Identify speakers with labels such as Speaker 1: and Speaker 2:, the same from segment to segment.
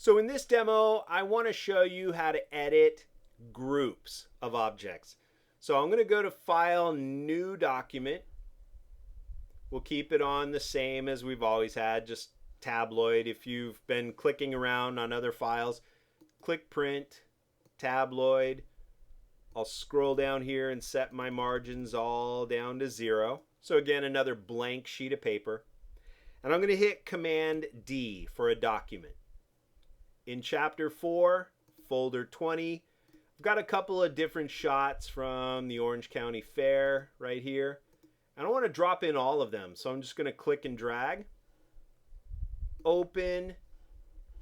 Speaker 1: So in this demo, I want to show you how to edit groups of objects. So I'm going to go to File, New Document. We'll keep it on the same as we've always had, just tabloid. If you've been clicking around on other files, click Print, tabloid. I'll scroll down here and set my margins all down to 0. So again, another blank sheet of paper. And I'm going to hit Command D for a document. In Chapter 4, Folder 20, I've got a couple of different shots from the Orange County Fair right here. I don't want to drop in all of them, so I'm just going to click and drag. Open.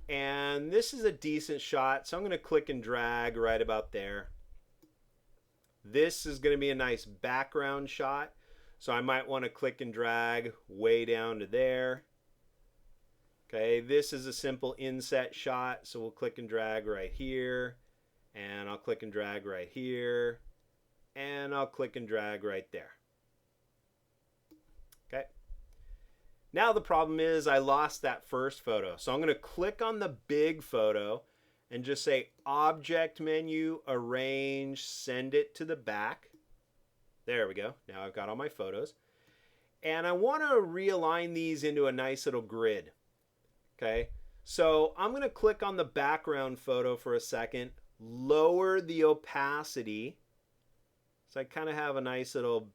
Speaker 1: And this is a decent shot, so I'm going to click and drag right about there. This is going to be a nice background shot, so I might want to click and drag way down to there. Okay, this is a simple inset shot, so we'll click and drag right here, and I'll click and drag right here, and I'll click and drag right there. Okay. Now the problem is I lost that first photo, so I'm going to click on the big photo and just say Object Menu, Arrange, Send it to the back. There we go. Now I've got all my photos. And I want to realign these into a nice little grid. Okay, so I'm going to click on the background photo for a second, lower the opacity. So I kind of have a nice little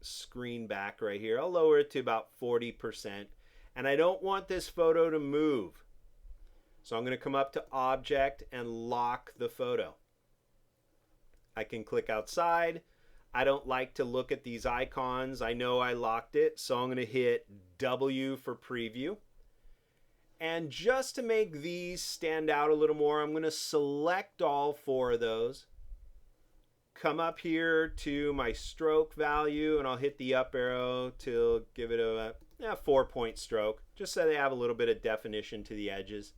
Speaker 1: screen back right here. I'll lower it to about 40%. And I don't want this photo to move. So I'm going to come up to Object and lock the photo. I can click outside. I don't like to look at these icons. I know I locked it, so I'm going to hit W for preview. And just to make these stand out a little more, I'm going to select all 4 of those. Come up here to my stroke value, and I'll hit the up arrow to give it a 4-point stroke, just so they have a little bit of definition to the edges.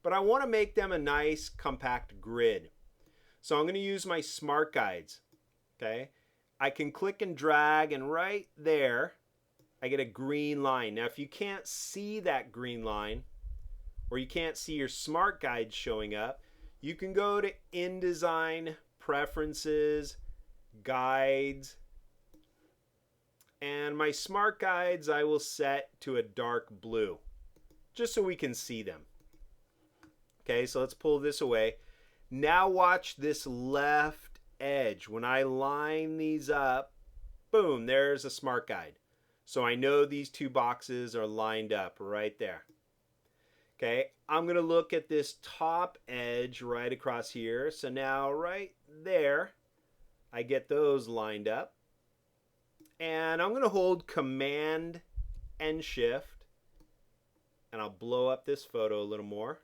Speaker 1: But I want to make them a nice compact grid. So I'm going to use my smart guides. Okay, I can click and drag, and right there I get a green line. Now if you can't see that green line, or you can't see your smart guides showing up, you can go to InDesign, Preferences, Guides, and my smart guides I will set to a dark blue, just so we can see them. Okay, so let's pull this away. Now watch this left edge. When I line these up, boom, there's a smart guide. So I know these 2 boxes are lined up right there. Okay, I'm going to look at this top edge right across here. So now right there, I get those lined up. And I'm going to hold Command and Shift, and I'll blow up this photo a little more.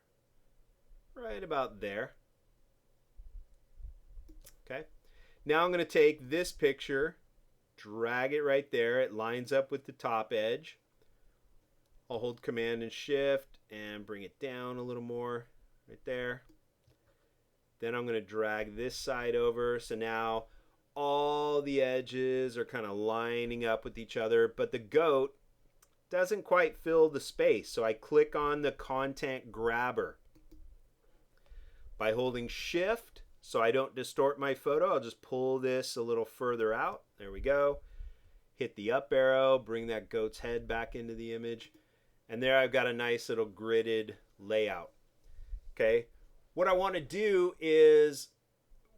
Speaker 1: Right about there. Okay, now I'm going to take this picture, drag it right there. It lines up with the top edge. I'll hold Command and Shift and bring it down a little more right there. Then I'm going to drag this side over. So now all the edges are kind of lining up with each other, but the goat doesn't quite fill the space. So I click on the content grabber. By holding Shift, so I don't distort my photo, I'll just pull this a little further out. There we go. Hit the up arrow, bring that goat's head back into the image. And there I've got a nice little gridded layout. Okay, what I want to do is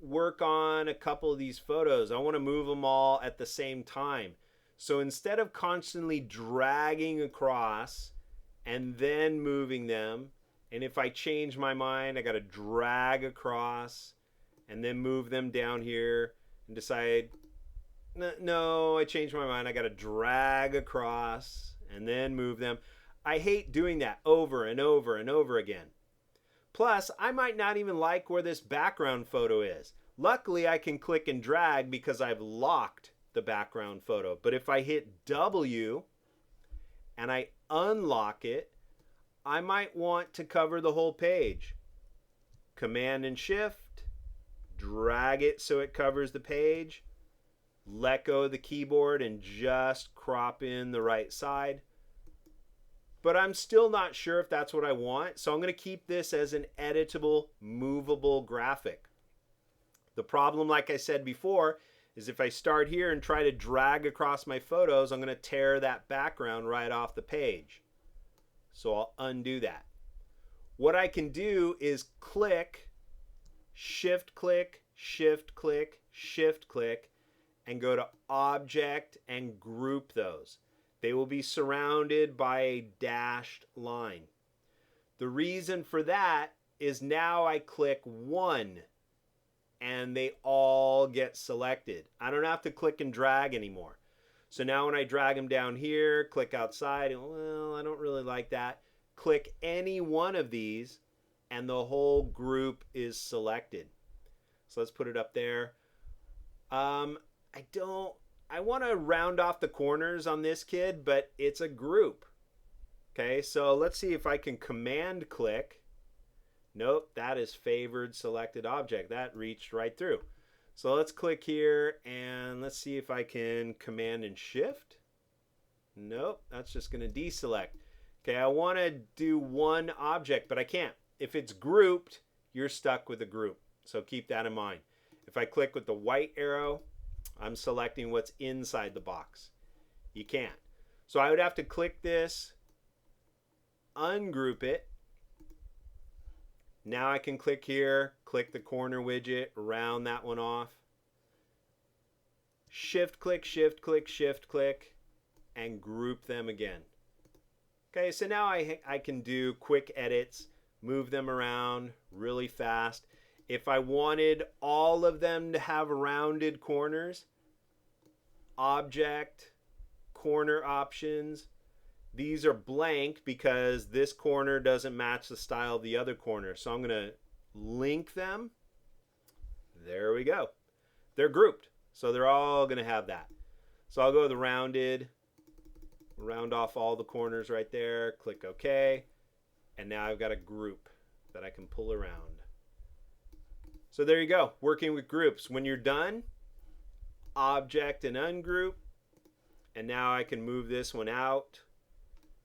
Speaker 1: work on a couple of these photos. I want to move them all at the same time. So instead of constantly dragging across and then moving them, and if I change my mind, I got to drag across and then move them down here and decide, no, I changed my mind. I got to drag across and then move them. I hate doing that over and over and over again. Plus, I might not even like where this background photo is. Luckily, I can click and drag because I've locked the background photo. But if I hit W and I unlock it, I might want to cover the whole page. Command and Shift, drag it so it covers the page, let go of the keyboard and just crop in the right side. but I'm still not sure if that's what I want. So I'm going to keep this as an editable, movable graphic. The problem, like I said before, is if I start here and try to drag across my photos, I'm going to tear that background right off the page. So I'll undo that. What I can do is click, shift click, shift click, shift click, and go to Object and group those. They will be surrounded by a dashed line. The reason for that is now I click one and they all get selected. I don't have to click and drag anymore. So now when I drag them down here, click outside, well, I don't really like that. Click any one of these and the whole group is selected. So let's put it up there. I want to round off the corners on this kid, but it's a group. Okay, so let's see if I can command click. Nope, that is favored selected object. That reached right through. So let's click here and let's see if I can command and shift. Nope, that's just going to deselect. Okay, I want to do one object, but I can't. If it's grouped, you're stuck with a group. So keep that in mind. If I click with the white arrow, I'm selecting what's inside the box. You can't. So I would have to click this, ungroup it. Now I can click here, click the corner widget, round that one off. Shift click, shift click, shift click, and group them again. Okay, so now I can do quick edits, move them around really fast. If I wanted all of them to have rounded corners, object, corner options, these are blank because this corner doesn't match the style of the other corner. So I'm going to link them. There we go. They're grouped. So they're all going to have that. So I'll go to the rounded, round off all the corners right there, click OK. And now I've got a group that I can pull around. So there you go, working with groups. When you're done, object and ungroup. And now I can move this one out.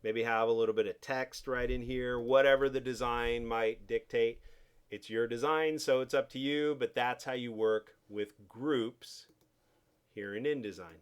Speaker 1: Maybe have a little bit of text right in here, whatever the design might dictate. It's your design, so it's up to you, but that's how you work with groups here in InDesign.